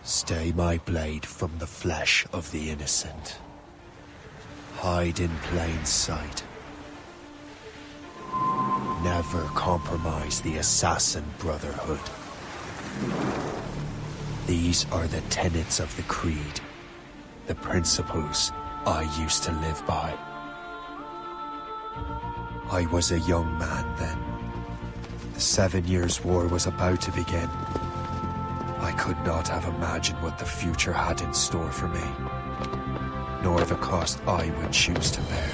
Stay my blade from the flesh of the innocent. Hide in plain sight. Never compromise the Assassin Brotherhood. These are the tenets of the Creed, the principles I used to live by. I was a young man then. The 7 Years' War was about to begin. I could not have imagined what the future had in store for me, nor the cost I would choose to bear.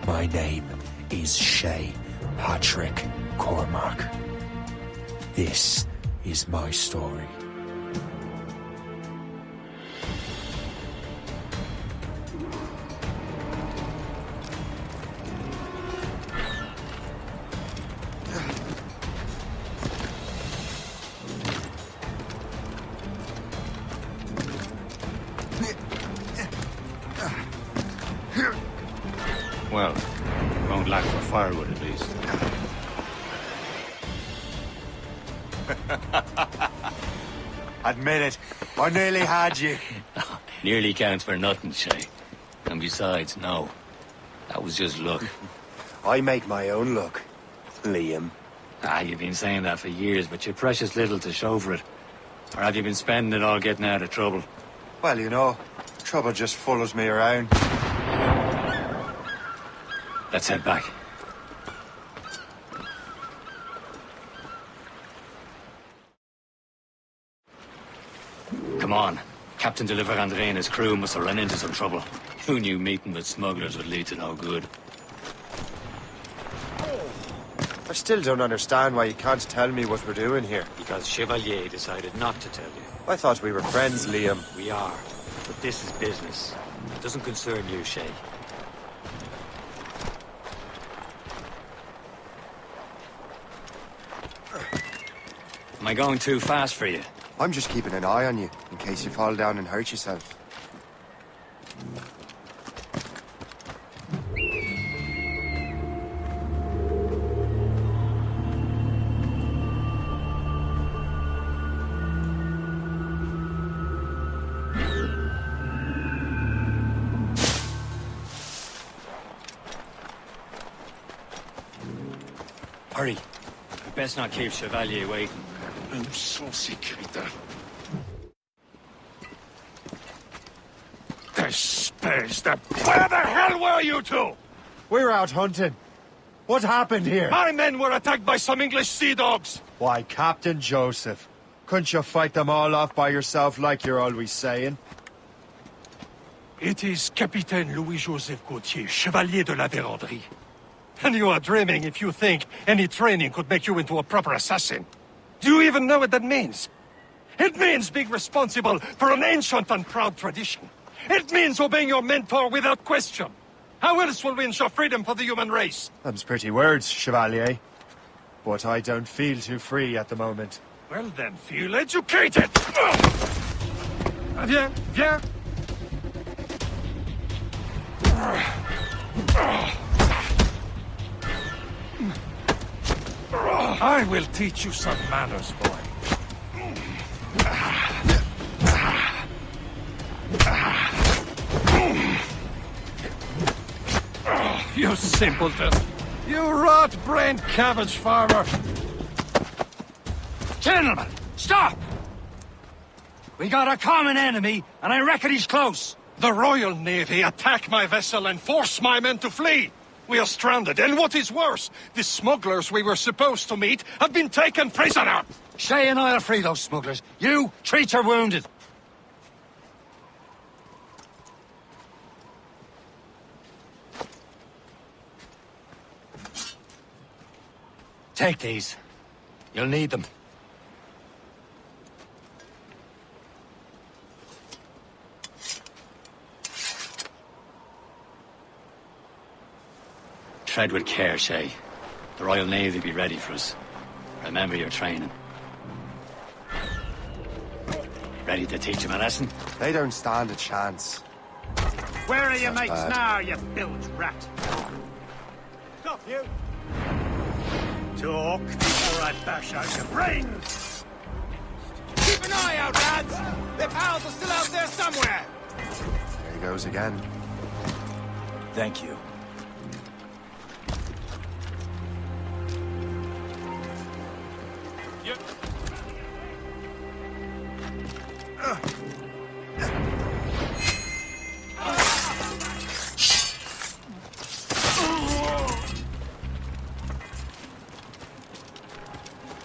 My name is Shay Patrick Cormac. This is my story. Well, won't lack for firewood at least. Admit it, I nearly had you. Nearly counts for nothing, Shay. And besides, no. That was just luck. I make my own luck, Liam. You've been saying that for years, but you're precious little to show for it. Or have you been spending it all getting out of trouble? Well, you know, trouble just follows me around. Let's head back. Come on. Captain de André and his crew must have run into some trouble. Who knew meeting with smugglers would lead to no good? I still don't understand why you can't tell me what we're doing here. Because Chevalier decided not to tell you. I thought we were friends, Liam. We are. But this is business. It doesn't concern you, Shay. Am I going too fast for you? I'm just keeping an eye on you, in case you fall down and hurt yourself. Hurry. We best not keep Chevalier waiting. Sécurité. Where the hell were you two? We're out hunting. What happened here? My men were attacked by some English sea dogs. Why, Captain Joseph, couldn't you fight them all off by yourself like you're always saying? It is Capitaine Louis-Joseph Gauthier, Chevalier de la Vérendrye. And you are dreaming if you think any training could make you into a proper assassin. Do you even know what that means? It means being responsible for an ancient and proud tradition. It means obeying your mentor without question. How else will we ensure freedom for the human race? Them's pretty words, Chevalier. But I don't feel too free at the moment. Well then, feel educated! Viens, viens! I will teach you some manners, boy. You simpleton! You rot-brained cabbage farmer! Gentlemen, stop! We got a common enemy, and I reckon he's close. The Royal Navy attack my vessel and force my men to flee! We are stranded, and what is worse, the smugglers we were supposed to meet have been taken prisoner! Shay and I'll free those smugglers. You treat your wounded. Take these. You'll need them. Tread with care, Shay. The Royal Navy will be ready for us. Remember your training. Ready to teach them a lesson? They don't stand a chance. Where are your mates bad. now, you bilge rat? Stop, you! Talk, or I bash out your brains! an eye out, lads! Their pals are still out there somewhere! There he goes again. Thank you.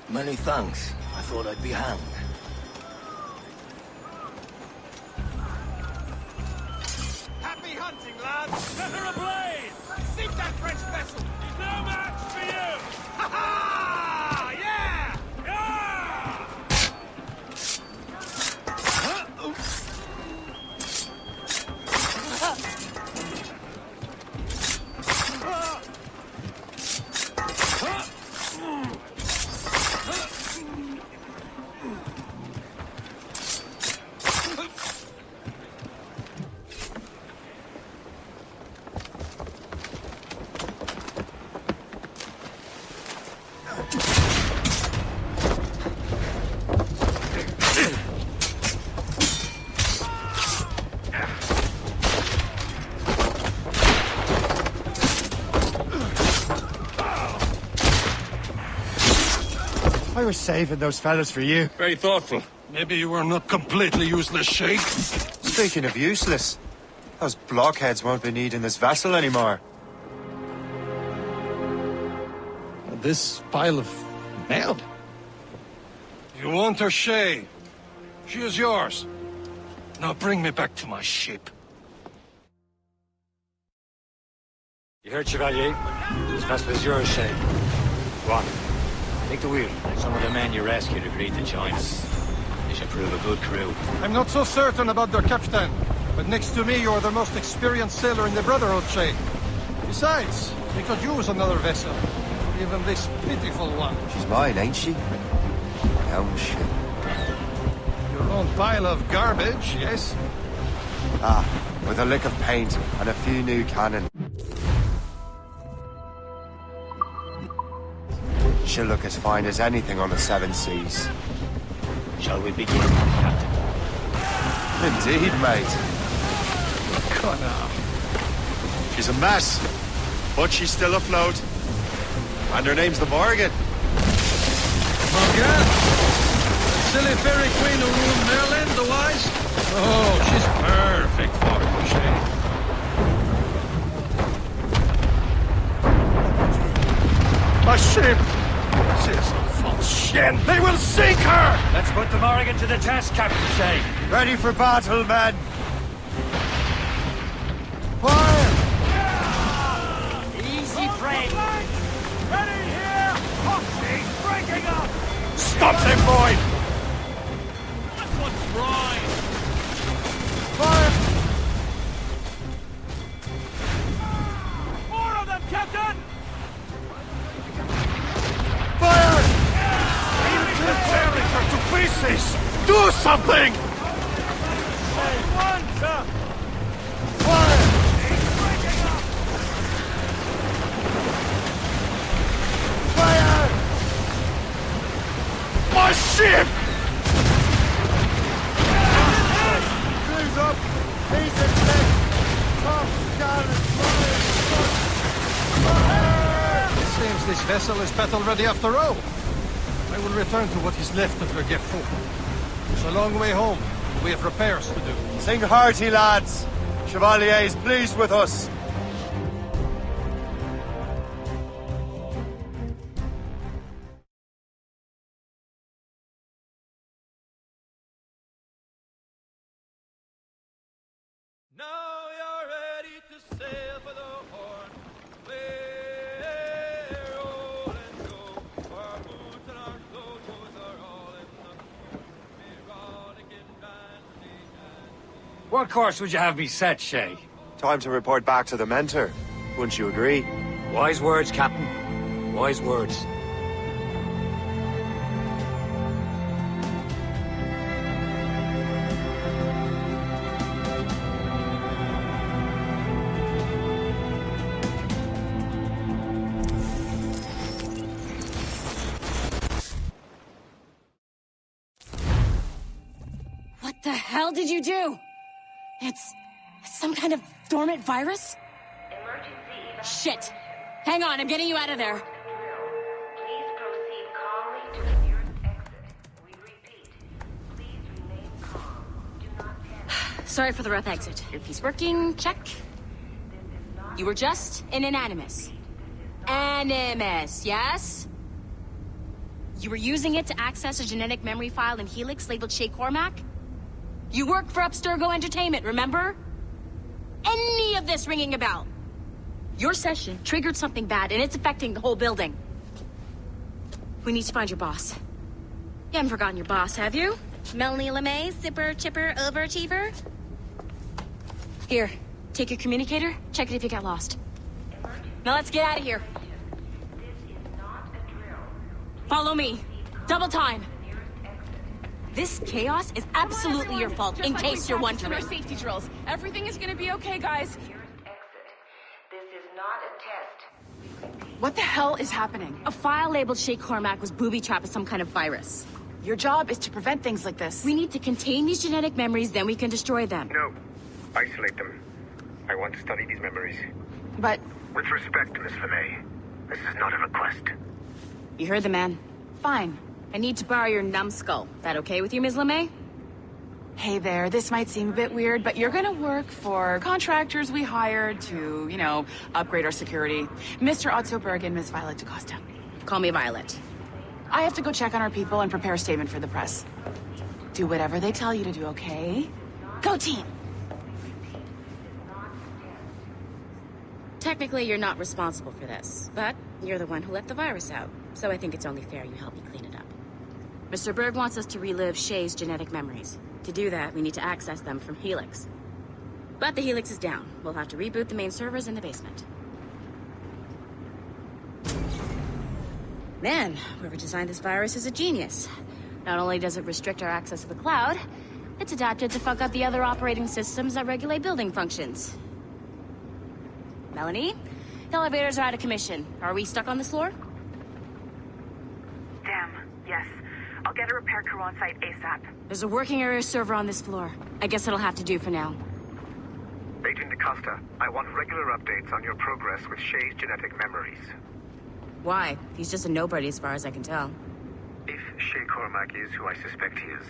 Many thanks. I thought I'd be hanged. Happy hunting, lads! Set her ablaze! Sink that French vessel! He's no match for you! Ha ha! Yeah! I was saving those fellas for you. Very thoughtful. Maybe you were not completely useless, Sheikh. Speaking of useless, those blockheads won't be needing this vessel anymore. This pile of mail? You want her, Shay? She is yours. Now bring me back to my ship. You heard, Chevalier? This vessel is yours, Shay. Go on. Take the wheel. Some of the men you rescued agreed to join us. They should prove a good crew. I'm not so certain about their captain, but next to me you're the most experienced sailor in the Brotherhood, Shay. Besides, we could use another vessel. Even this pitiful one. She's mine, ain't she? My own ship. Your own pile of garbage, yes? Ah, with a lick of paint and a few new cannon. She'll look as fine as anything on the seven seas. Shall we begin, Captain? Indeed, mate. Connor. She's a mess, but she's still afloat. And her name's the Morgan. Morgan? The silly fairy queen who ruled Merlin, the wise? Oh, she's perfect for you, Shay. My ship! She's a false shen. They will sink her! Let's put the Morrigan to the test, Captain Shay. Ready for battle, men! Fire! Easy break! Ready here! Hoxie's breaking up! Stop them, boy! That's what's right! Fire! More of them, Captain! Fire! They're tearing her to pieces! Do something! One, sir! Fire! He's breaking up! Fire! My ship! Crew's up! He's in deck! Top cannon! It seems this vessel is battle ready after all. I will return to what is left of her Gerfaut. It's a long way home. We have repairs to do. Sing hearty, lads! Chevalier is pleased with us. Now you're ready to sail for the Horn. We're rolling go. Our boots and our clothes are all in the rollicking bandy and What course would you have me set, Shay? Time to report back to the mentor. Wouldn't you agree? Wise words, Captain. Wise words. The hell did you do? It's some kind of dormant virus? Shit! Hang on, I'm getting you out of there. Please proceed calmly to the nearest exit. We repeat, please remain calm. Do not panic. Sorry for the rough exit. Earpiece working, check. You were just in an animus. Animus, yes? You were using it to access a genetic memory file in Helix labeled Shay Cormac? You work for Abstergo Entertainment, remember? Any of this ringing a bell? Your session triggered something bad, and it's affecting the whole building. We need to find your boss. You haven't forgotten your boss, have you? Melanie LeMay, zipper, chipper, overachiever? Here, take your communicator, check it if you get lost. Now let's get out of here. This is not a drill. Follow me. Double time. This chaos is absolutely your fault, in case you're wondering. Our safety drills. Everything is gonna be okay, guys. Nearest exit. This is not a test. What the hell is happening? A file labeled Shay Cormac was booby-trapped with some kind of virus. Your job is to prevent things like this. We need to contain these genetic memories, then we can destroy them. No. Isolate them. I want to study these memories. But With respect, Miss LeMay, this is not a request. You heard the man. fine. I need to borrow your numbskull. That okay with you, Ms. LeMay? Hey there, this might seem a bit weird, but you're gonna work for contractors we hired to, you know, upgrade our security. Mr. Ottoberg and Ms. Violet DaCosta. Call me Violet. I have to go check on our people and prepare a statement for the press. Do whatever they tell you to do, okay? Go team! Technically, you're not responsible for this, but you're the one who let the virus out, so I think it's only fair you help me clean it up. Mr. Berg wants us to relive Shay's genetic memories. To do that, we need to access them from Helix. But the Helix is down. We'll have to reboot the main servers in the basement. Man, whoever designed this virus is a genius. Not only does it restrict our access to the cloud, it's adapted to fuck up the other operating systems that regulate building functions. Melanie, the elevators are out of commission. Are we stuck on this floor? Damn, yes. I'll get a repair crew on site ASAP. There's a working area server on this floor. I guess it'll have to do for now. Agent DaCosta, I want regular updates on your progress with Shay's genetic memories. Why? He's just a nobody as far as I can tell. If Shay Cormac is who I suspect he is,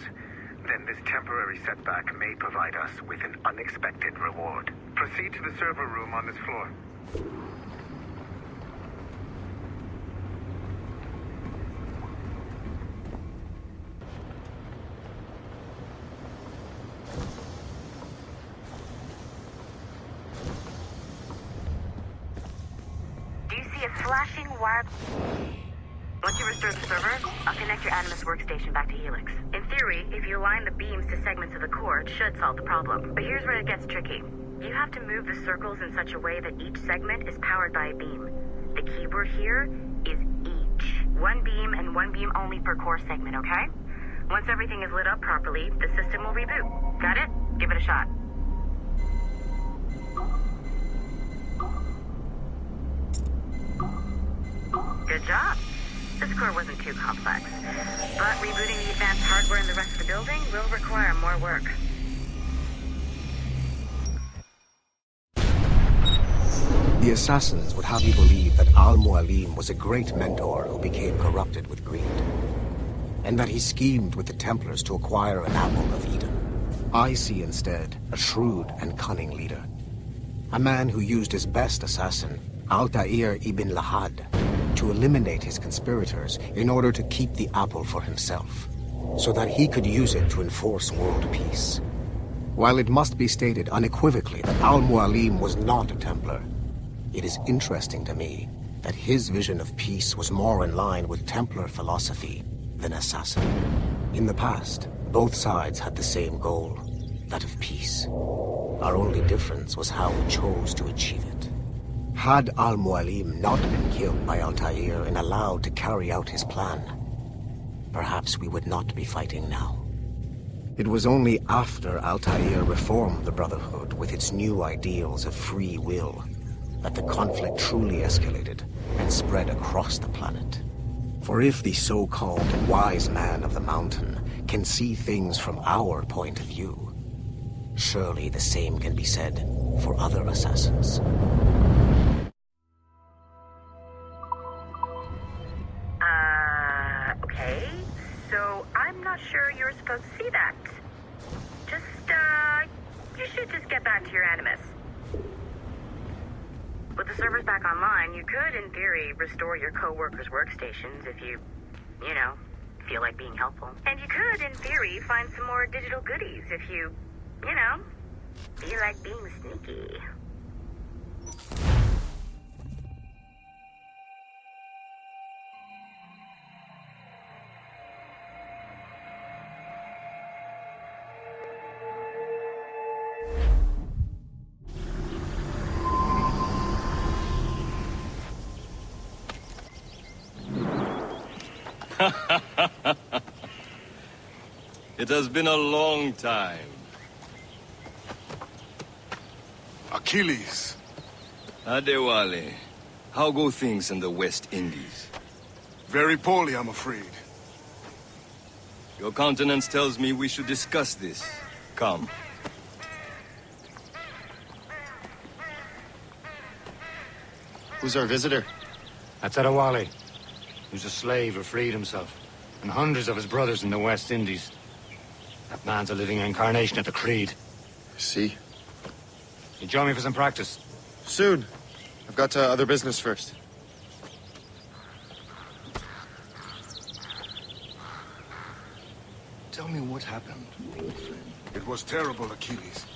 then this temporary setback may provide us with an unexpected reward. Proceed to the server room on this floor. Do you see a flashing wire? Once you restore the server, I'll connect your Animus workstation back to Helix. In theory, if you align the beams to segments of the core, it should solve the problem. But here's where it gets tricky. You have to move the circles in such a way that each segment is powered by a beam. The keyword here is each. One beam and one beam only per core segment, okay? Once everything is lit up properly, the system will reboot. Got it? Give it a shot. Good job. This core wasn't too complex, but rebooting the advanced hardware in the rest of the building will require more work. The assassins would have you believe that Al-Mualim was a great mentor who became corrupted with greed, and that he schemed with the Templars to acquire an apple of Eden. I see instead a shrewd and cunning leader, a man who used his best assassin, Altair ibn Lahad, to eliminate his conspirators in order to keep the apple for himself, so that he could use it to enforce world peace. While it must be stated unequivocally that Al-Mualim was not a Templar, it is interesting to me that his vision of peace was more in line with Templar philosophy than assassin. In the past, both sides had the same goal, that of peace. Our only difference was how we chose to achieve it. Had Al-Mualim not been killed by Altair and allowed to carry out his plan, perhaps we would not be fighting now. It was only after Altair reformed the Brotherhood with its new ideals of free will that the conflict truly escalated and spread across the planet. For if the so-called wise man of the mountain can see things from our point of view. Surely the same can be said for other assassins. Okay. So I'm not sure you're supposed to see that. Just, you should just get back to your Animus. With the servers back online, you could, in theory, restore your co-workers' workstations if you know, feel like being helpful. And you could, in theory, find some more digital goodies if you know, feel like being sneaky. It has been a long time. Achilles. Adewale, how go things in the West Indies? Very poorly, I'm afraid. Your countenance tells me we should discuss this. Come. Who's our visitor? That's Adewale. Who's a slave who freed himself. And hundreds of his brothers in the West Indies. That man's a living incarnation of the Creed. See? You join me for some practice? Soon. I've got other business first. Tell me what happened, old friend. It was terrible, Achilles.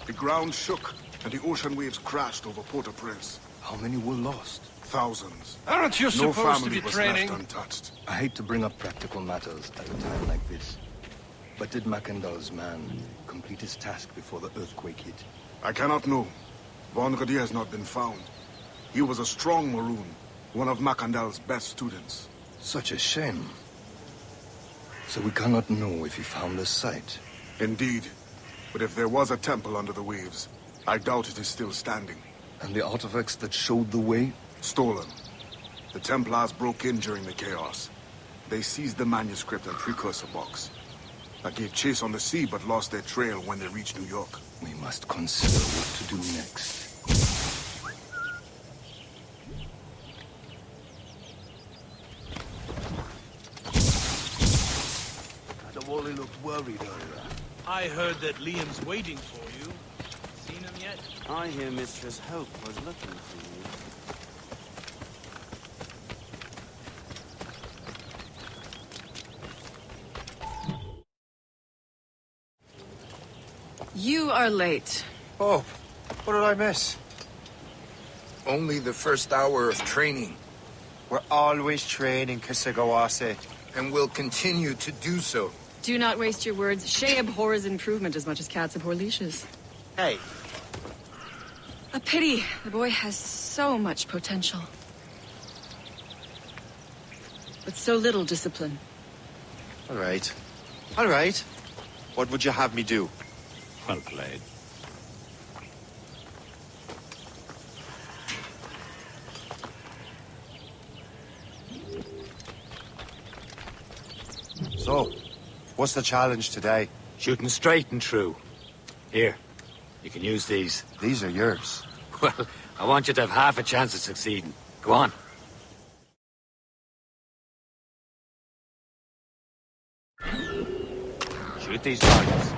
The ground shook, and the ocean waves crashed over Port-au-Prince. How many were lost? Thousands. Aren't you No supposed to family be was training? left untouched. I hate to bring up practical matters at a time like this. But did Macandal's man complete his task before the earthquake hit? I cannot know. Vendredi has not been found. He was a strong Maroon, one of Macandal's best students. Such a shame. So we cannot know if he found the site. Indeed. But if there was a temple under the waves, I doubt it is still standing. And the artifacts that showed the way? Stolen. The Templars broke in during the chaos. They seized the manuscript and precursor box. I gave chase on the sea, but lost their trail when they reached New York. We must consider what to do next. Adewale looked worried earlier. I heard that Liam's waiting for you. Seen him yet? I hear Mistress Hope was looking for you. You are late. Oh, what did I miss? Only the first hour of training. We're always training, Kisagawase. And will continue to do so. Do not waste your words. Shay abhors improvement as much as cats abhor leashes. Hey. A pity. The boy has so much potential. But so little discipline. All right. All right. What would you have me do? Well played. So, what's the challenge today? Shooting straight and true. Here, you can use these. These are yours. Well, I want you to have half a chance of succeeding. Go on. Shoot these targets.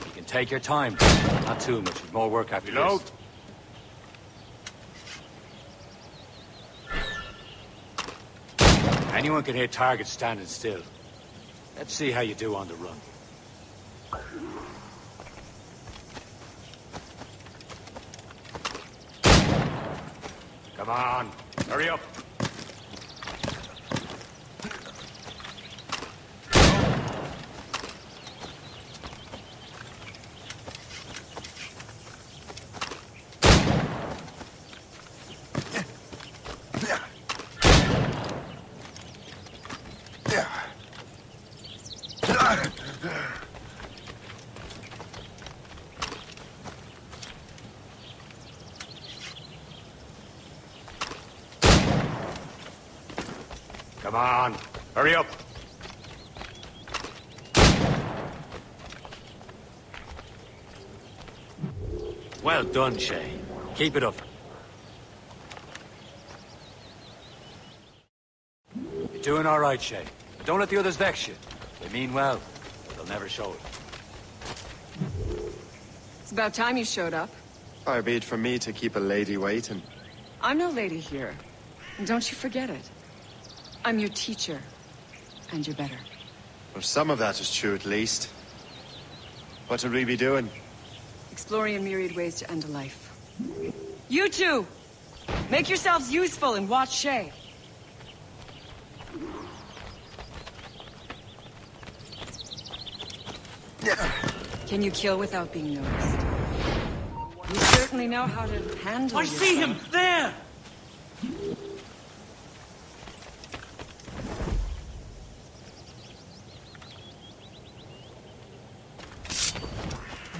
You can take your time. Not too much. With more work after Reload. this. Anyone can hit targets standing still. Let's see how you do on the run. Come on, hurry up. Come on, hurry up. Well done, Shay. Keep it up. You're doing all right, Shay. But don't let the others vex you. They mean well, but they'll never show it. It's about time you showed up. Far be it from me to keep a lady waiting. I'm no lady here. And don't you forget it. I'm your teacher. And you're better. Well, some of that is true, at least. What would we be doing? Exploring a myriad ways to end a life. You two! Make yourselves useful and watch Shay. Can you kill without being noticed? You certainly know how to handle I see him there!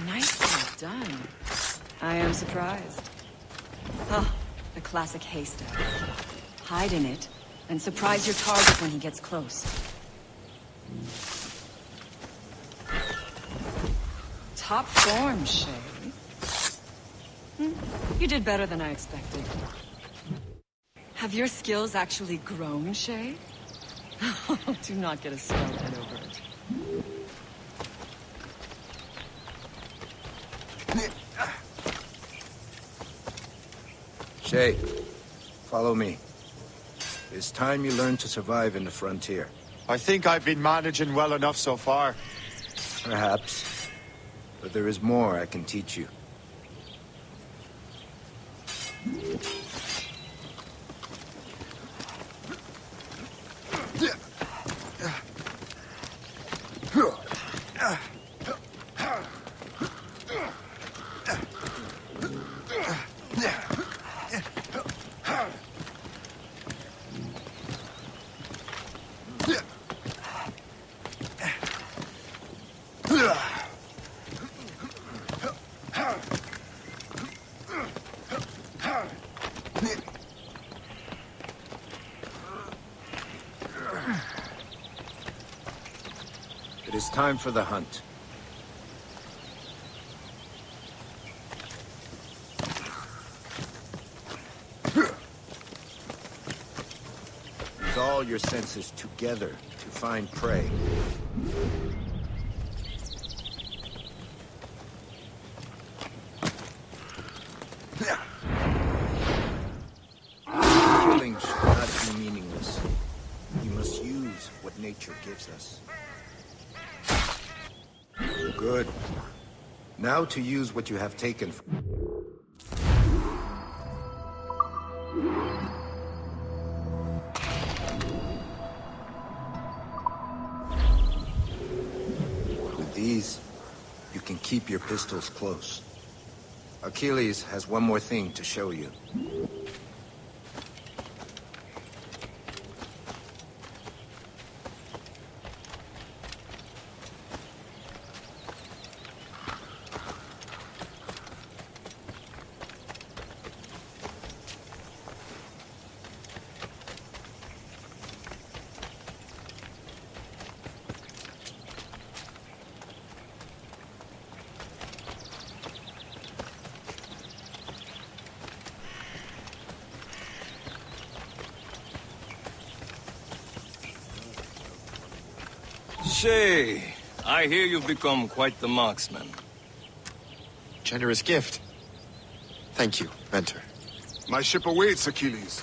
Nicely done. I am surprised. Ah, the classic haystack. Hide in it, and surprise your target when he gets close. Top form, Shay. You did better than I expected. Have your skills actually grown, Shay? Do not get a swell head over it. Shay, follow me. It's time you learn to survive in the frontier. I think I've been managing well enough so far. Perhaps. But there is more I can teach you. It is time for the hunt. Use all your senses together to find prey. Killing should not be meaningless. We must use what nature gives us. Good. Now to use what you have taken. With these, you can keep your pistols close. Achilles has one more thing to show you. Shay, I hear you've become quite the marksman. Generous gift. Thank you, mentor. My ship awaits, Achilles.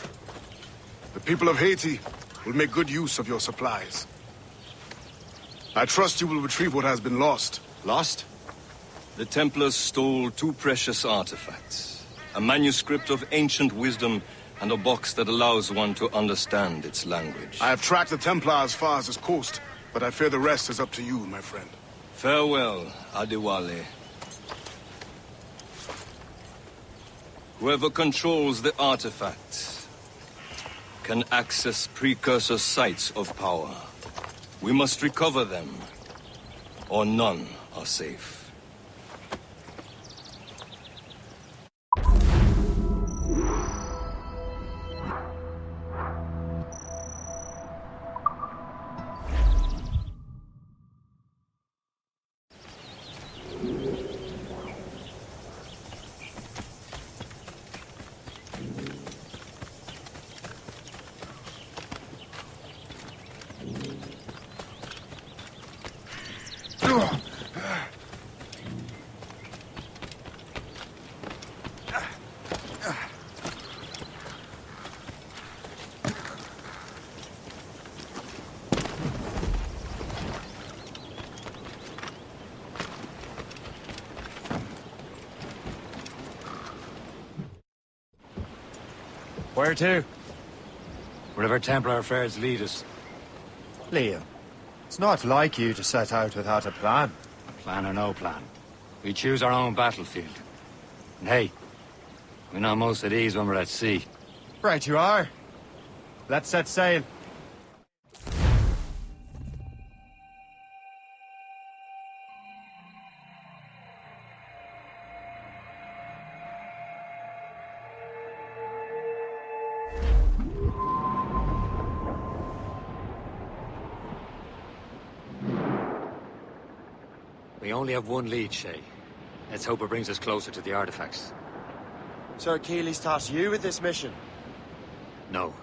The people of Haiti will make good use of your supplies. I trust you will retrieve what has been lost. Lost? The Templars stole 2 precious artifacts. A manuscript of ancient wisdom and a box that allows one to understand its language. I have tracked the Templar as far as this coast, but I fear the rest is up to you, my friend. Farewell, Adewale. Whoever controls the artifacts can access precursor sites of power. We must recover them, or none are safe. Where to? Wherever Templar affairs lead us. Liam, it's not like you to set out without a plan. Plan or no plan. We choose our own battlefield. And hey, we're not most at ease when we're at sea. Right you are. Let's set sail. We only have one lead, Shay. Let's hope it brings us closer to the artifacts. Sir Keeley's tasked you with this mission? No.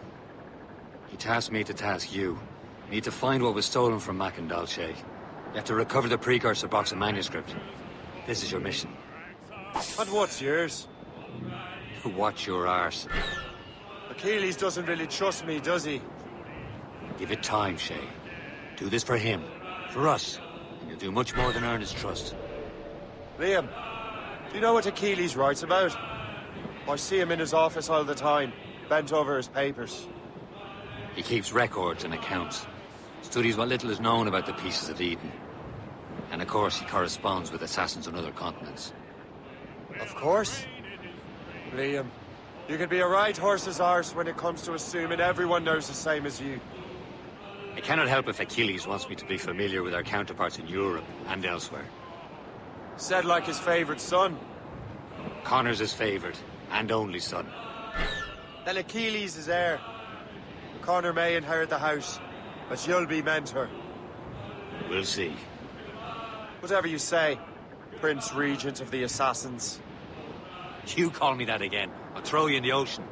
He tasked me to task you. We need to find what was stolen from Macandal, Shay. You have to recover the precursor box of manuscript. This is your mission. And what's yours? Watch your arse. Achilles doesn't really trust me, does he? Give it time, Shay. Do this for him. For us. And you'll do much more than earn his trust. Liam, do you know what Achilles writes about? I see him in his office all the time, bent over his papers. He keeps records and accounts. Studies what little is known about the pieces of Eden. And of course, he corresponds with assassins on other continents. Of course. Liam, you can be a right horse's arse when it comes to assuming everyone knows the same as you. I cannot help if Achilles wants me to be familiar with our counterparts in Europe and elsewhere. Said like his favorite son. Connor's his favorite, and only son. Then Achilles is heir. Connor may inherit the house, but you'll be mentor. We'll see. Whatever you say, Prince Regent of the Assassins. You call me that again, I'll throw you in the ocean.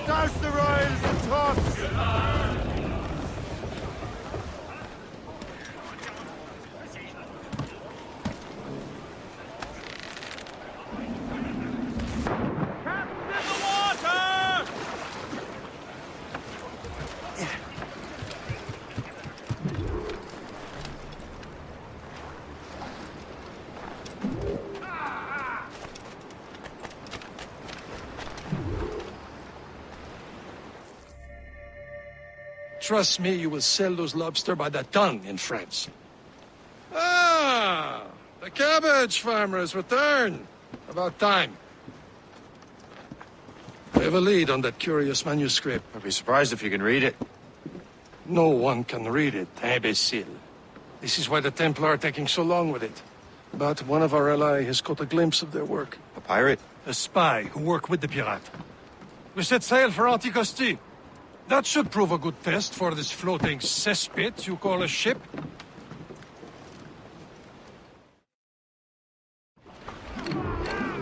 Douse the royals and tops! Trust me, you will sell those lobster by the ton in France. Ah! The cabbage farmer has returned. About time. We have a lead on that curious manuscript. I'd be surprised if you can read it. No one can read it, imbecile. This is why the Templar are taking so long with it. But one of our allies has caught a glimpse of their work. A pirate? A spy who worked with the pirate. We set sail for Anticosti. That should prove a good test for this floating cesspit you call a ship.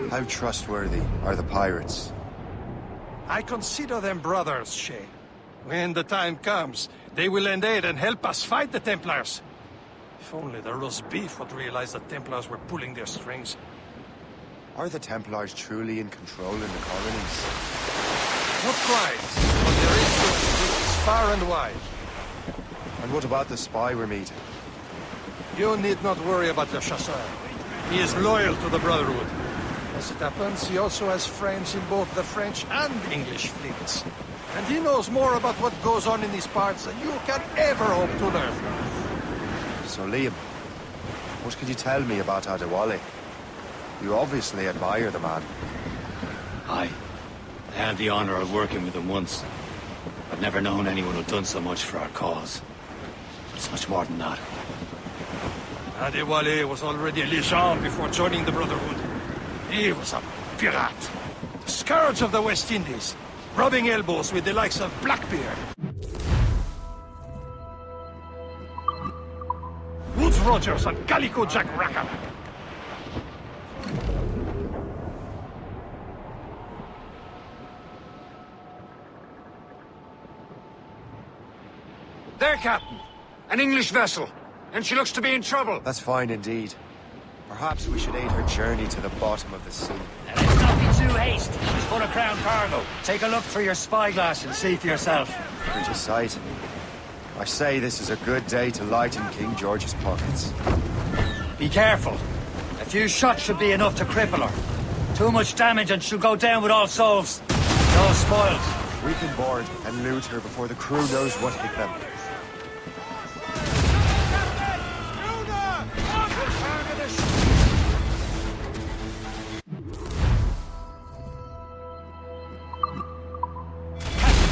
How trustworthy are the pirates? I consider them brothers, Shay. When the time comes, they will lend aid and help us fight the Templars. If only the roast beef would realize the Templars were pulling their strings. Are the Templars truly in control in the colonies? Not quite, but their influence reaches far and wide. And what about the spy we're meeting? You need not worry about Le Chasseur. He is loyal to the Brotherhood. As it happens, he also has friends in both the French and English fleets. And he knows more about what goes on in these parts than you can ever hope to learn. So, Liam, what can you tell me about Adewale? You obviously admire the man. Aye. I had the honor of working with him once. I've never known anyone who'd done so much for our cause. It's much more than that. Adewale was already a legend before joining the Brotherhood. He was a pirate. The scourge of the West Indies, rubbing elbows with the likes of Blackbeard. Would Rogers and Calico Jack Rackham. There, Captain. An English vessel. And she looks to be in trouble. That's fine indeed. Perhaps we should aid her journey to the bottom of the sea. And let's not be too hasty. She's full of crown cargo. Take a look through your spyglass and see for yourself. Pretty sight. I say this is a good day to lighten King George's pockets. Be careful. A few shots should be enough to cripple her. Too much damage and she'll go down with all souls. No spoils. We can board and loot her before the crew knows what hit them.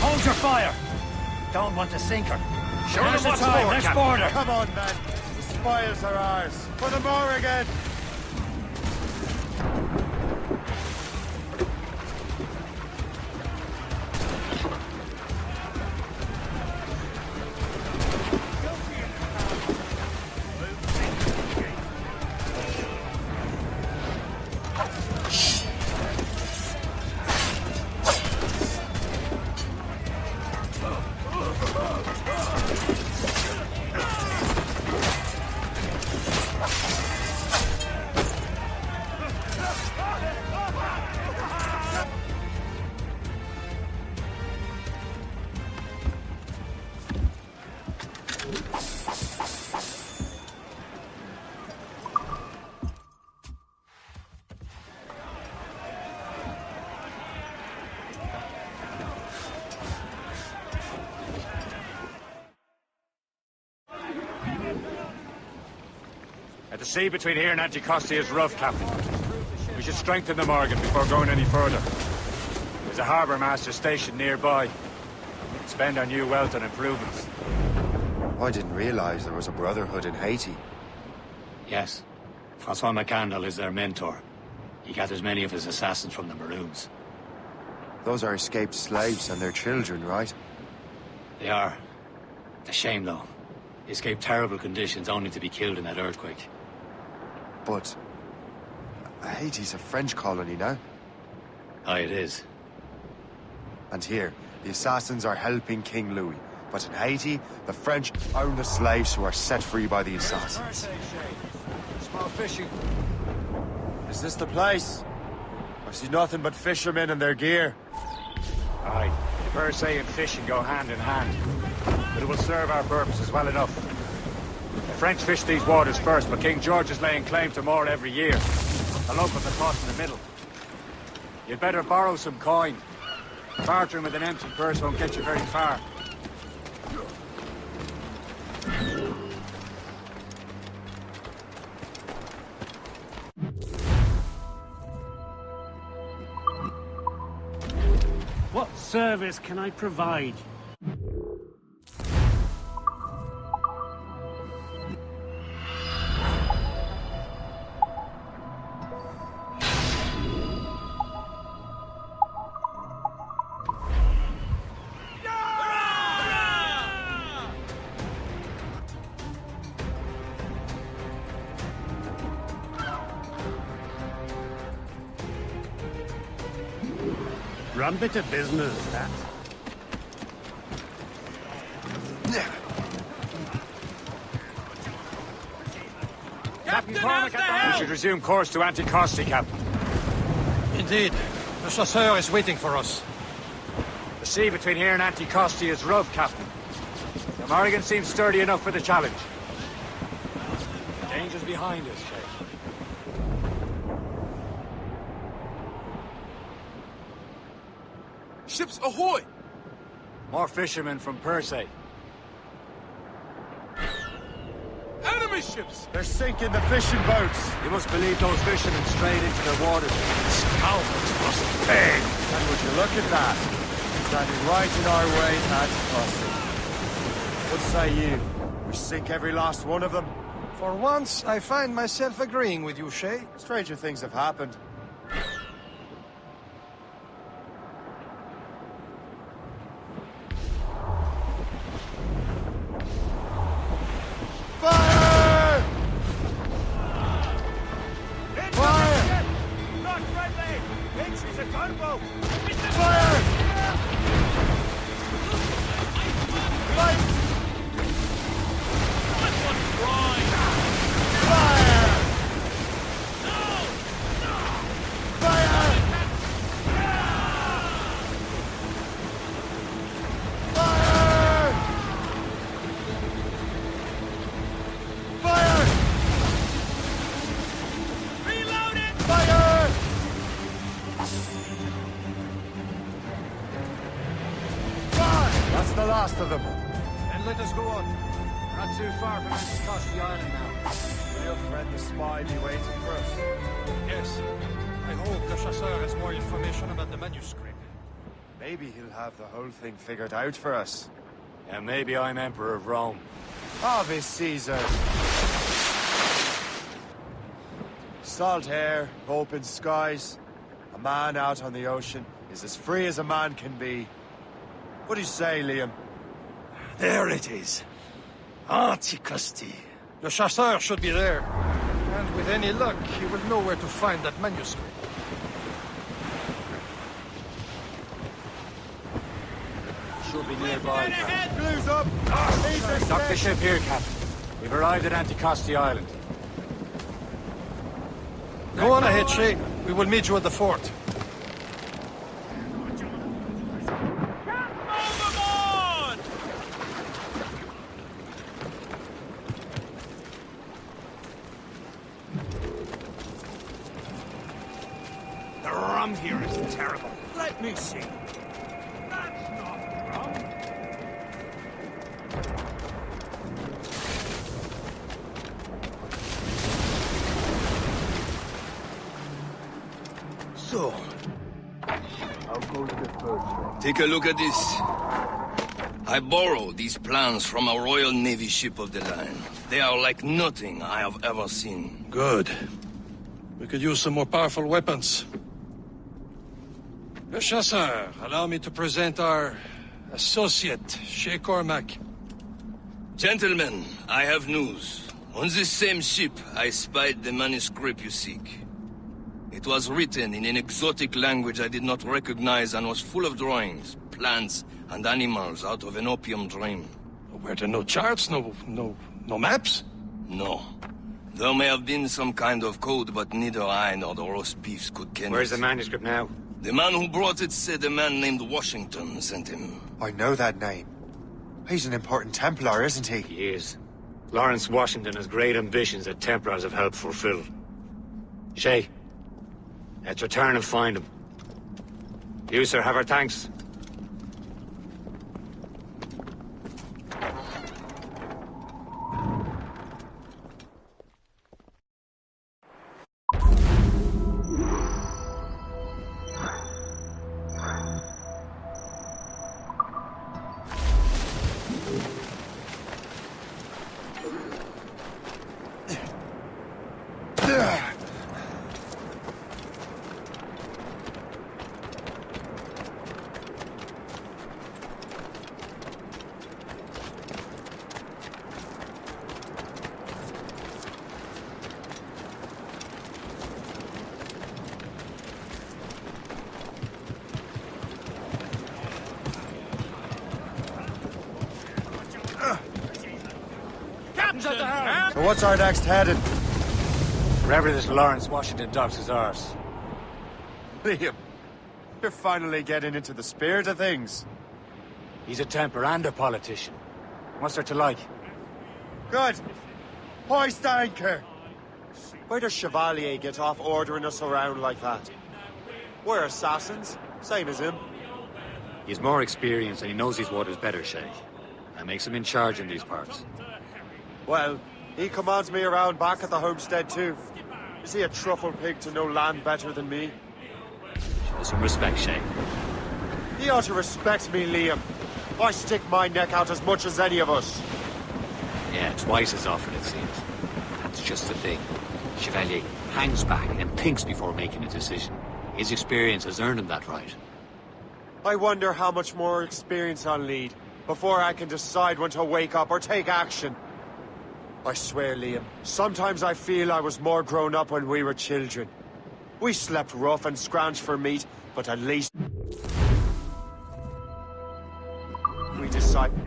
Hold your fire. Don't want to sink her. Show them what's time. Let's board her. Come on, men. The spoils are ours. For the more again. The sea between here and Anticosti is rough, Captain. We should strengthen the Morgan before going any further. There's a harbour master stationed nearby. Spend our new wealth on improvements. I didn't realize there was a brotherhood in Haiti. Yes. Francois McCandle is their mentor. He gathers many of his assassins from the Maroons. Those are escaped slaves and their children, right? They are. A shame, though. They escaped terrible conditions only to be killed in that earthquake. But Haiti's a French colony now. Aye, it is. And here, the assassins are helping King Louis. But in Haiti, the French own the slaves who are set free by the assassins. Small fishing. Is this the place? I see nothing but fishermen and their gear. Aye, per se and fishing go hand in hand. But it will serve our purposes well enough. The French fish these waters first, but King George is laying claim to more every year. The locals are caught in the middle. You'd better borrow some coin. Bartering with an empty purse won't get you very far. What service can I provide? Rum bit of business, that. Captain Cormac, we should resume course to Anticosti, Captain. Indeed. The chasseur is waiting for us. The sea between here and Anticosti is rough, Captain. The Morrigan seems sturdy enough for the challenge. Danger's behind us, Shay. Ships ahoy! More fishermen from Persay. Enemy ships! They're sinking the fishing boats. You must believe those fishermen strayed into their waters. Scoundrels must pay! And would you look at that? Standing right in our way at crossing. What say you? We sink every last one of them? For once, I find myself agreeing with you, Shay. Stranger things have happened. Fire! Gunboat! Fire! Right! The last of them. Then let us go on. We're not too far from across the island now. Will your friend the spy be waiting for us? Yes. I hope the Chasseur has more information about the manuscript. Maybe he'll have the whole thing figured out for us. And maybe I'm Emperor of Rome. Ave Caesar. Salt air, open skies. A man out on the ocean is as free as a man can be. What do you say, Liam? There it is. Antiquity. The Chasseur should be there. And with any luck, he will know where to find that manuscript. Should be nearby. Blue's up! Dock the ship here, Captain. We've arrived at Anticosti Island. Go on ahead, Shay. We will meet you at the fort. The rum here is terrible. Let me see. That's not rum. So, I'll go to the first. Take a look at this. I borrowed these plans from a Royal Navy ship of the line. They are like nothing I have ever seen. Good. We could use some more powerful weapons. Le Chasseur, allow me to present our associate, Shay Cormac. Gentlemen, I have news. On this same ship, I spied the manuscript you seek. It was written in an exotic language I did not recognize and was full of drawings, plants, and animals out of an opium dream. Were there no charts, no maps? No. There may have been some kind of code, but neither I nor the roast beefs could ken it. Where's the manuscript now? The man who brought it said a man named Washington sent him. I know that name. He's an important Templar, isn't he? He is. Lawrence Washington has great ambitions that Templars have helped fulfill. Shay, let's return and find him. You, sir, have our thanks. So what's our next heading? Wherever this Lawrence Washington docks is ours. Liam, you're finally getting into the spirit of things. He's a Templar and a politician. What's there to like? Good. Hoist anchor. Where does Chevalier get off ordering us around like that? We're assassins, same as him. He's more experienced and he knows these waters better, Shay. That makes him in charge in these parts. Well, he commands me around back at the homestead too. Is he a truffle pig to know land better than me? Show some respect, Shay. He ought to respect me, Liam. I stick my neck out as much as any of us. Yeah, twice as often, it seems. That's just the thing. Chevalier hangs back and thinks before making a decision. His experience has earned him that right. I wonder how much more experience I'll need before I can decide when to wake up or take action. I swear, Liam, sometimes I feel I was more grown up when we were children. We slept rough and scrounged for meat, but at least we decided.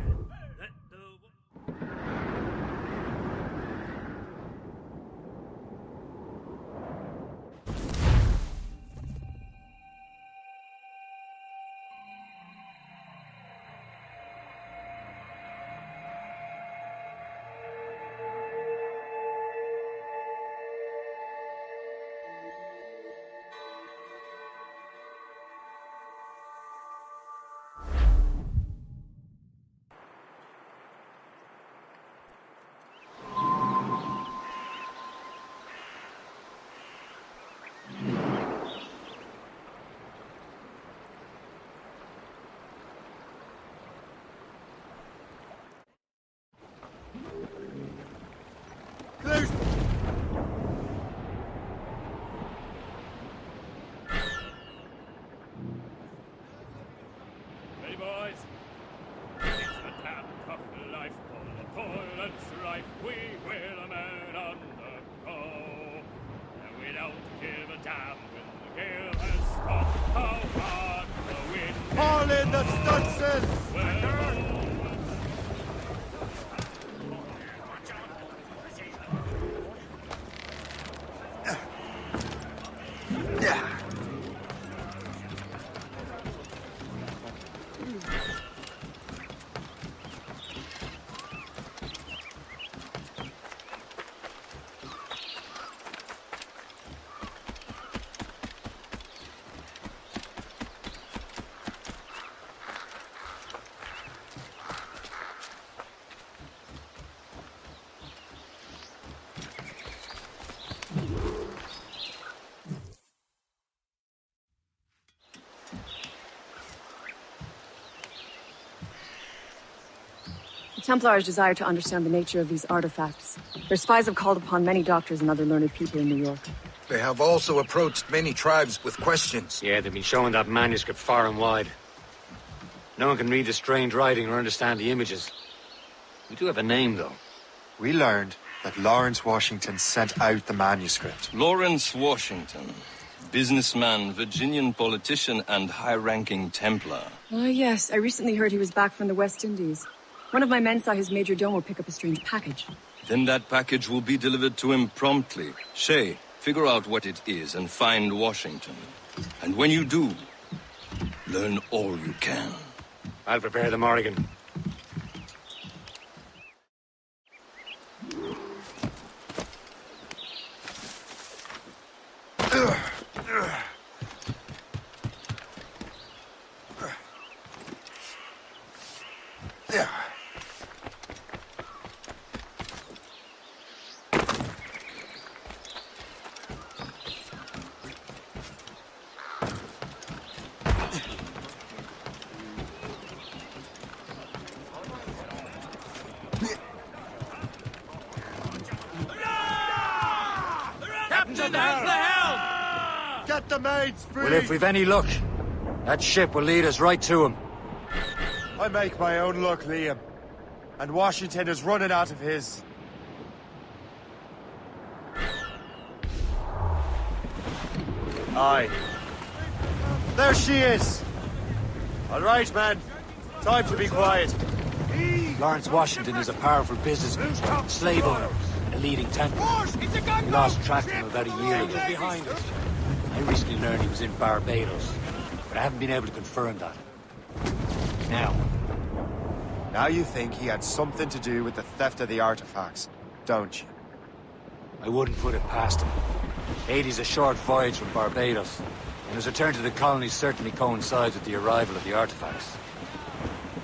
Hey boys, it's a damn tough life, full of toil and strife. We will a man undergo, and we don't give a damn when the gale has stopped. How hard the wind. Haul in the stunsails! The Templars desire to understand the nature of these artifacts. Their spies have called upon many doctors and other learned people in New York. They have also approached many tribes with questions. Yeah, they've been showing that manuscript far and wide. No one can read the strange writing or understand the images. We do have a name, though. We learned that Lawrence Washington sent out the manuscript. Lawrence Washington. Businessman, Virginian politician, and high-ranking Templar. Ah, yes. I recently heard he was back from the West Indies. One of my men saw his major domo pick up a strange package. Then that package will be delivered to him promptly. Shay, figure out what it is and find Washington. And when you do, learn all you can. I'll prepare the Morrigan. Captain, how's the helm? Get the maids free! Well, if we've any luck, that ship will lead us right to him. I make my own luck, Liam. And Washington is running out of his. Aye. There she is! All right, man. Time to be quiet. Lawrence Washington is a powerful businessman, slave owner, and a leading Templar. We lost track of him about a year ago. Behind us. I recently learned he was in Barbados, but I haven't been able to confirm that. Now you think he had something to do with the theft of the artifacts, don't you? I wouldn't put it past him. Haiti's a short voyage from Barbados, and his return to the colonies certainly coincides with the arrival of the artifacts.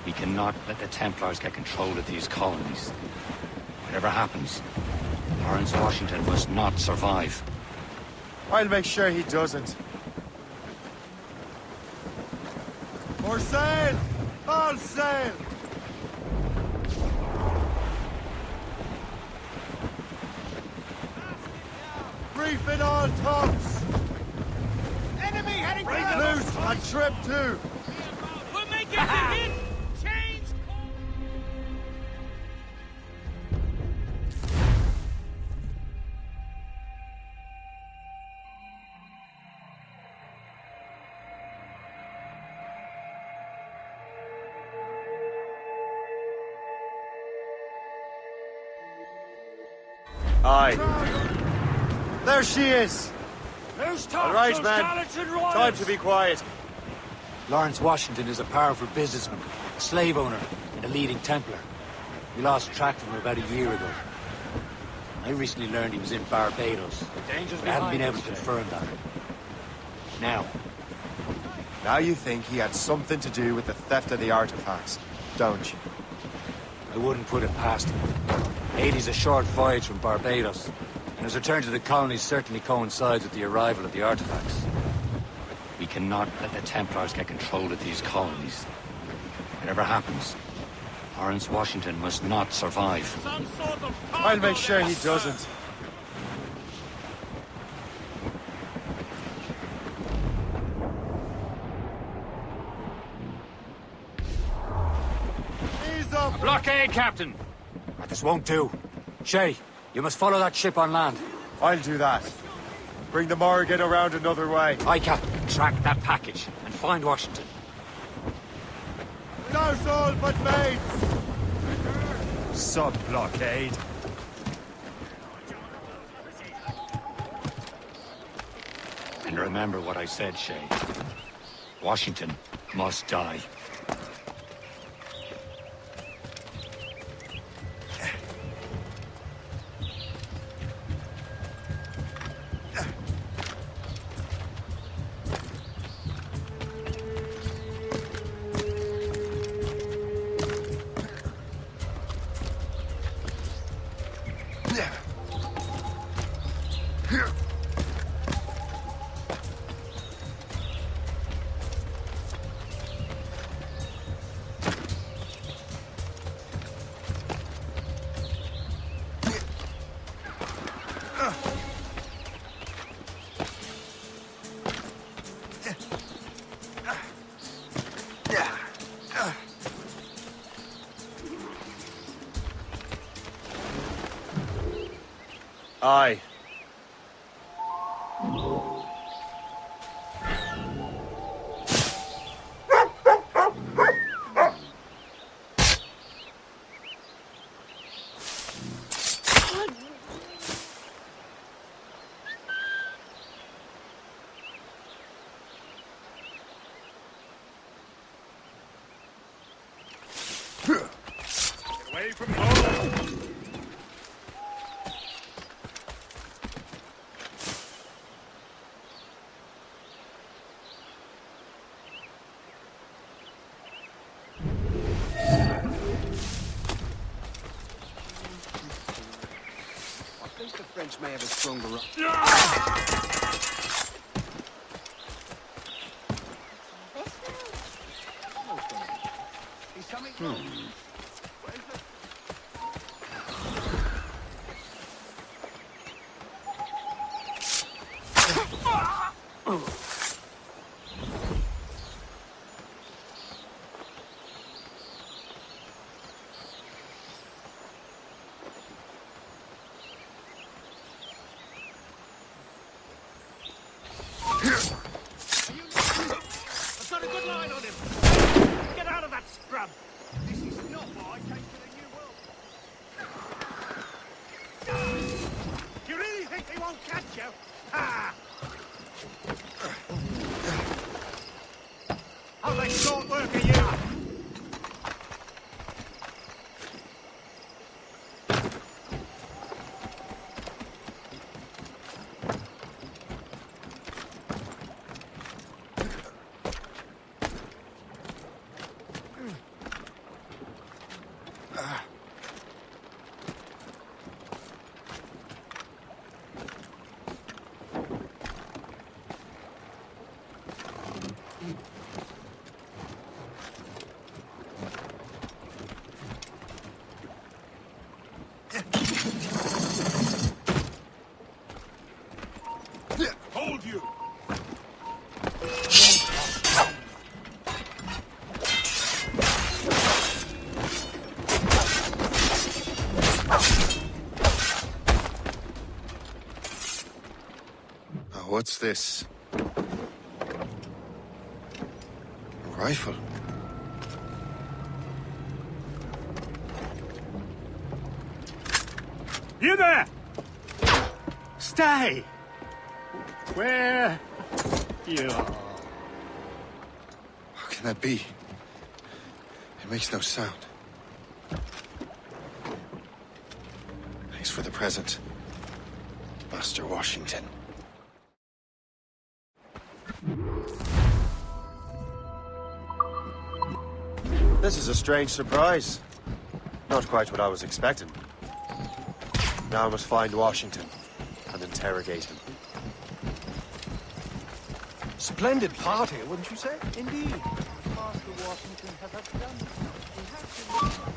We cannot let the Templars get control of these colonies. Whatever happens, Lawrence Washington must not survive. I'll make sure he doesn't. More sail! All sail! Reef in all tops! Enemy heading for Loose and trim too! We'll make it begin! Change Aye. There she is! Who's All right, man. Time to be quiet. Lawrence Washington is a powerful businessman, a slave owner, and a leading Templar. We lost track of him about a year ago. I recently learned he was in Barbados, but I haven't been able to confirm that. Now you think he had something to do with the theft of the artifacts, don't you? I wouldn't put it past him. Haiti's a short voyage from Barbados, and his return to the colonies certainly coincides with the arrival of the artifacts. We cannot let the Templars get control of these colonies. Whatever happens, Lawrence Washington must not survive. I'll make sure he doesn't. A blockade, Captain! But this won't do. Shay, you must follow that ship on land. I'll do that. Bring the Morrigan around another way. Aye, Captain. Track that package and find Washington. No soul but mates! Sub-blockade. And remember what I said, Shay. Washington must die. Aye. Away from home! The French may have a stronger run. I've got a good line on him. Get out of that scrub. This is not what I came to the New World. You really think he won't catch you? Ha! I'll make short work of you. Hold you! What's this? A rifle? You there! Stay! Where you are. How can that be? It makes no sound. Thanks for the present, Master Washington. This is a strange surprise. Not quite what I was expecting. Now I must find Washington and interrogate him. Splendid party, wouldn't you say? Indeed. Master Washington has had done. We have to...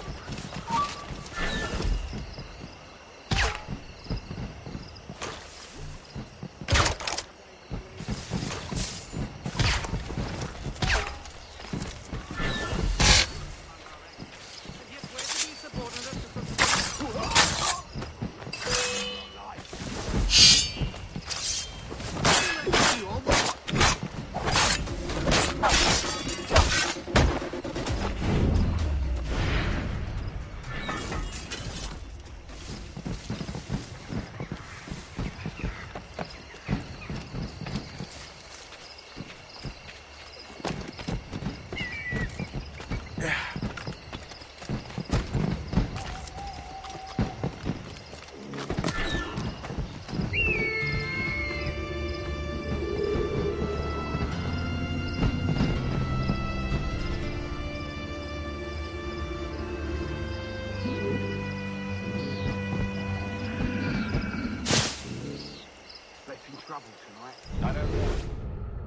I don't know.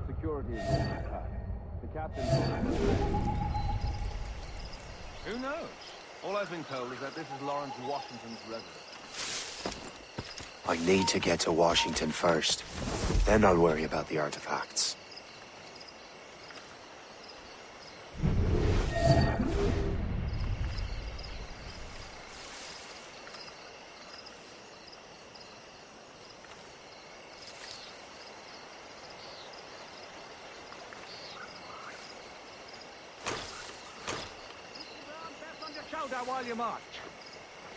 Security is all the captain... Who knows? All I've been told is that this is Lawrence Washington's residence. I need to get to Washington first. Then I'll worry about the artifacts. While you march.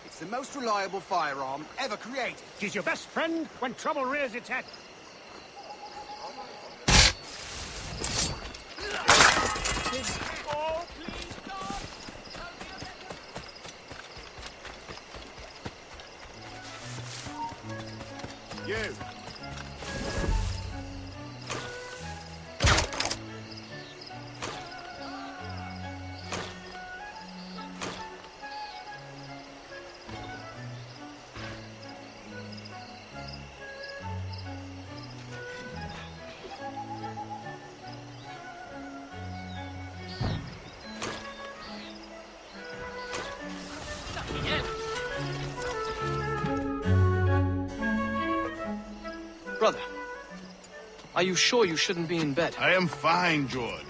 It's the most reliable firearm ever created. It is your best friend when trouble rears its head. Oh, please stop! You! Brother, are you sure you shouldn't be in bed? I am fine, George.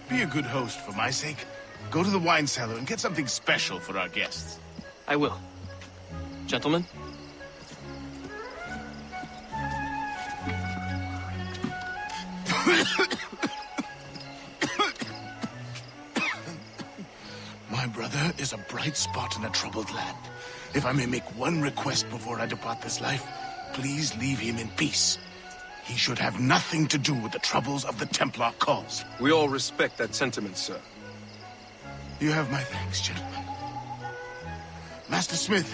Be a good host for my sake. Go to the wine cellar and get something special for our guests. I will. Gentlemen? My brother is a bright spot in a troubled land. If I may make one request before I depart this life, please leave him in peace. He should have nothing to do with the troubles of the Templar cause. We all respect that sentiment, sir. You have my thanks, gentlemen. Master Smith,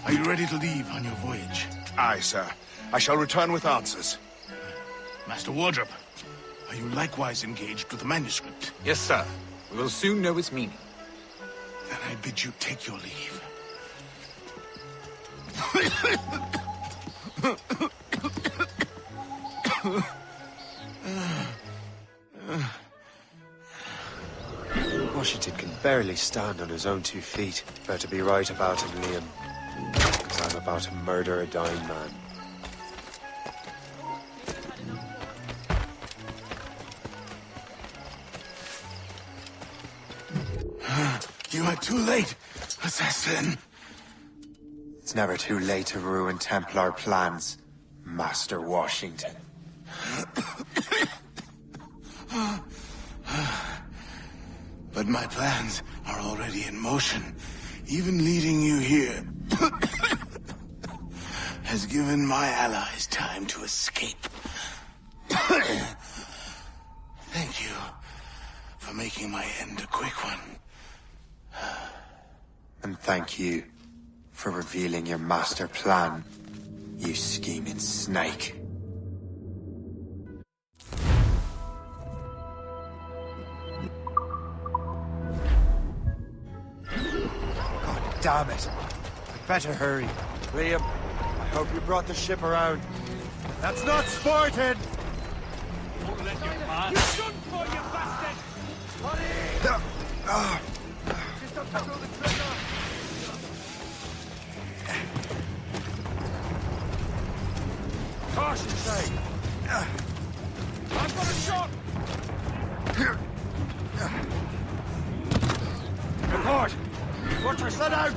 are you ready to leave on your voyage? Aye, sir. I shall return with answers. Master Wardrop, are you likewise engaged with the manuscript? Yes, sir. We will soon know its meaning. Then I bid you take your leave. Washington can barely stand on his own 2 feet. Better be right about him, Liam. Because I'm about to murder a dying man. You are too late, assassin. It's never too late to ruin Templar plans, Master Washington. But my plans are already in motion. Even leading you here has given my allies time to escape. Thank you for making my end a quick one. And thank you for revealing your master plan, you scheming snake. God damn it. I'd better hurry. Liam, I hope you brought the ship around. That's not Spartan! You shouldn't for you bastard! Just have to throw the trigger! Caution, say! I've got a shot! Report! Fortress, let out!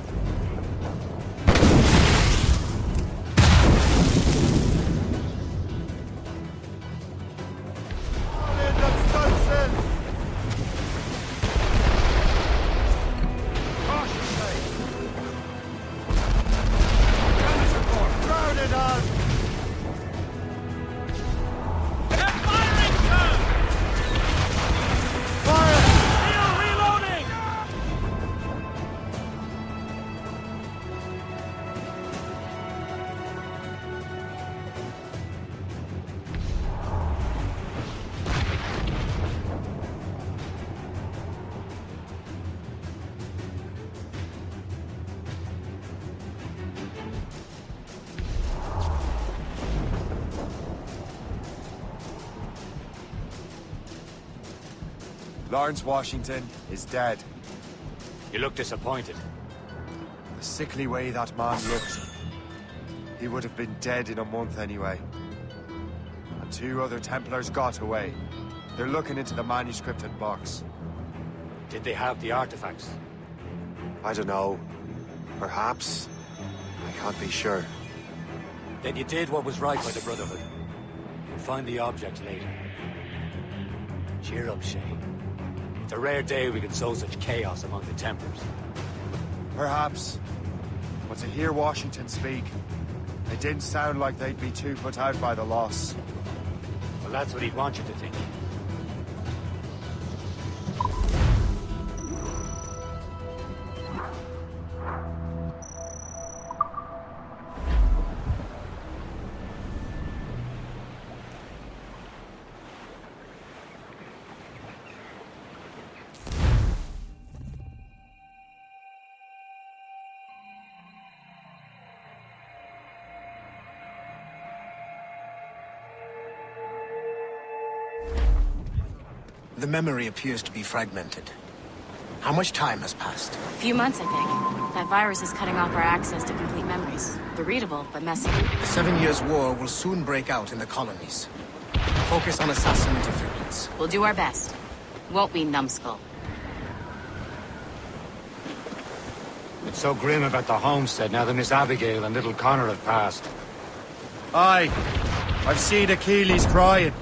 Lawrence Washington is dead. You look disappointed. The sickly way that man looked. He would have been dead in a month anyway. And 2 other Templars got away. They're looking into the manuscripted box. Did they have the artifacts? I don't know. Perhaps. I can't be sure. Then you did what was right by the Brotherhood. You'll find the object later. Cheer up, Shay. It's a rare day we can sow such chaos among the Templars. Perhaps. But to hear Washington speak, it didn't sound like they'd be too put out by the loss. Well, that's what he'd want you to think. The memory appears to be fragmented. How much time has passed? A few months, I think. That virus is cutting off our access to complete memories. They're readable, but messy. The 7 Years' War will soon break out in the colonies. Focus on assassin interference. We'll do our best. Won't we, numbskull? It's so grim about the homestead now that Miss Abigail and little Connor have passed. Aye. I've seen Achilles crying.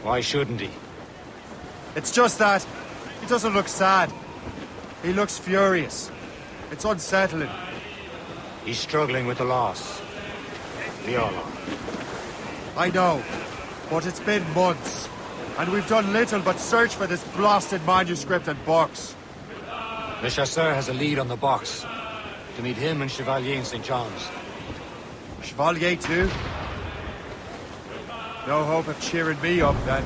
Why shouldn't he? It's just that he doesn't look sad. He looks furious. It's unsettling. He's struggling with the loss. We all are. I know, but it's been months, and we've done little but search for this blasted manuscript and box. Le Chasseur has a lead on the box. To meet him and Chevalier in St. John's. Chevalier too? No hope of cheering me up then.